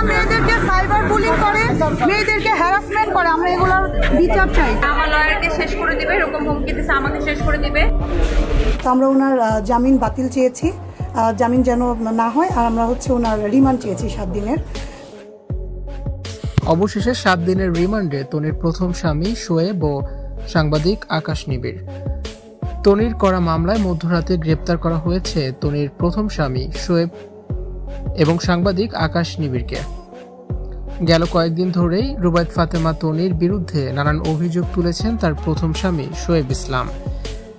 মেয়েদেরকে cyber bullying করে, মেয়েদেরকে হ্যারাসমেন্ট করে, আমরা এগুলোর বিচার চাই। আমার লয়ারকে শেষ করে দিবে এরকম হুমকি দিচ্ছে, আমাকে শেষ করে দিবে। তো আমরা ওনার জামিন বাতিল চেয়েছি, জামিন যেন না হয়, আর আমরা ওনার রিমান্ড চেয়েছি 7 দিনের। অবশেষে 7 দিনের রিমান্ডে তনির প্রথম স্বামী শোয়েব ও সাংবাদিক আকাশ নিবিড়। তনির করা মামলায় মধ্যরাতে গ্রেপ্তার করা হয়েছে তনির প্রথম স্বামী শোয়েব এবং সাংবাদিক আকাশ নিবিড়কে। গেল কয়েকদিন ধরেই রুবায়েত ফাতেমা তনির বিরুদ্ধে নানান অভিযোগ তুলেছেন তার প্রথম স্বামী শোয়েব ইসলাম।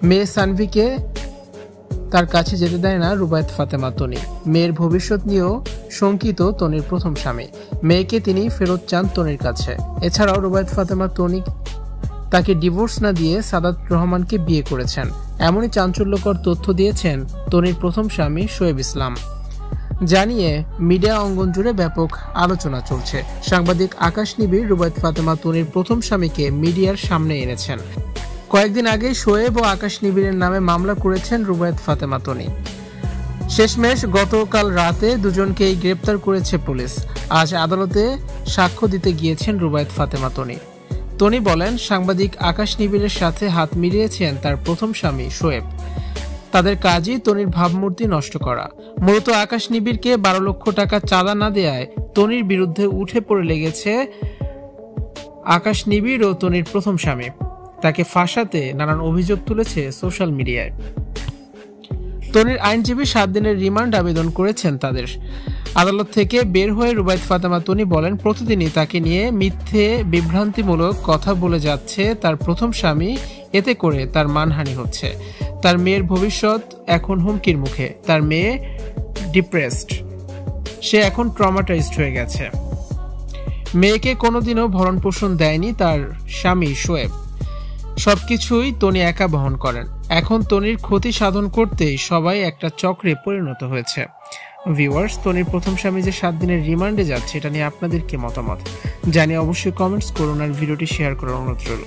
মেয়ে সানভিকে তার কাছে যেতে দেয় না রুবায়েত ফাতেমা তনি। মেয়ের ভবিষ্যৎ নিয়েও শঙ্কিত তনির প্রথম স্বামী। মেয়েকে তিনি ফেরত চান তনির কাছে। এছাড়াও রুবায়েত ফাতেমা তনি তাকে ডিভোর্স না দিয়ে সাদাত রহমানকে বিয়ে করেছেন, এমনই চাঞ্চল্যকর তথ্য দিয়েছেন তনির প্রথম স্বামী শোয়েব ইসলাম। জানিয়ে মিডিয়া অঙ্গন জুড়ে ব্যাপক আলোচনা চলছে। সাংবাদিক আকাশ নিবিড় রুবায়েত ফাতেমা তনির প্রথম স্বামীকে মিডিয়ার সামনে এনেছেন। কয়েকদিন আগে শোয়েব ও আকাশ নিবিড়ের নামে মামলা করেছেন রুবায়েত ফাতেমা তনি। শেষমেশ গতকাল রাতে দুজনকেই গ্রেপ্তার করেছে পুলিশ। আজ আদালতে সাক্ষ্য দিতে গিয়েছেন রুবায়েত ফাতেমা তনি। তনি বলেন, সাংবাদিক আকাশ নিবিড়ের সাথে হাত মিলিয়েছেন তার প্রথম স্বামী শোয়েব। তাদের কাজই তনির ভাবমূর্তি নষ্ট করা। মূলত আকাশ নিবিড়কে 12 লক্ষ টাকা চাঁদা না দেয়ায় তনির বিরুদ্ধে উঠে পড়ে লেগেছে আকাশ নিবিড় ও তনির প্রথম স্বামী। তাকে ফাঁসাতে নানান অভিযোগ তুলেছে সোশ্যাল মিডিয়ায়। তনির আইনজীবী 7 দিনের রিমান্ড আবেদন করেছেন তাদের। আদালত থেকে বের হয়ে রুবায়েত ফাতেমা তনি বলেন, প্রতিদিনই তাকে নিয়ে মিথ্যে বিভ্রান্তিমূলক কথা বলে যাচ্ছে তার প্রথম স্বামী। এতে করে তার মানহানি হচ্ছে। তার মেয়ের ভবিষ্যৎ এখন হুমকির মুখে। তার মেয়ে ডিপ্রেসড, সে এখন ট্রমাটাইজড হয়ে গেছে। মেয়েকে কোনোদিনও ভরণ পোষণ দেয়নি তার স্বামী শোয়েব। সবকিছুই তনি একা বহন করেন। এখন তনির ক্ষতি সাধন করতেই সবাই একটা চক্রে পরিণত হয়েছে। ভিউয়ার্স, তনির প্রথম স্বামী যে 7 দিনের রিমান্ডে যাচ্ছে, এটা নিয়ে আপনাদের কি মতামত জানিয়ে অবশ্যই কমেন্টস করুন আর ভিডিওটি শেয়ার করার অনুরোধ রইল।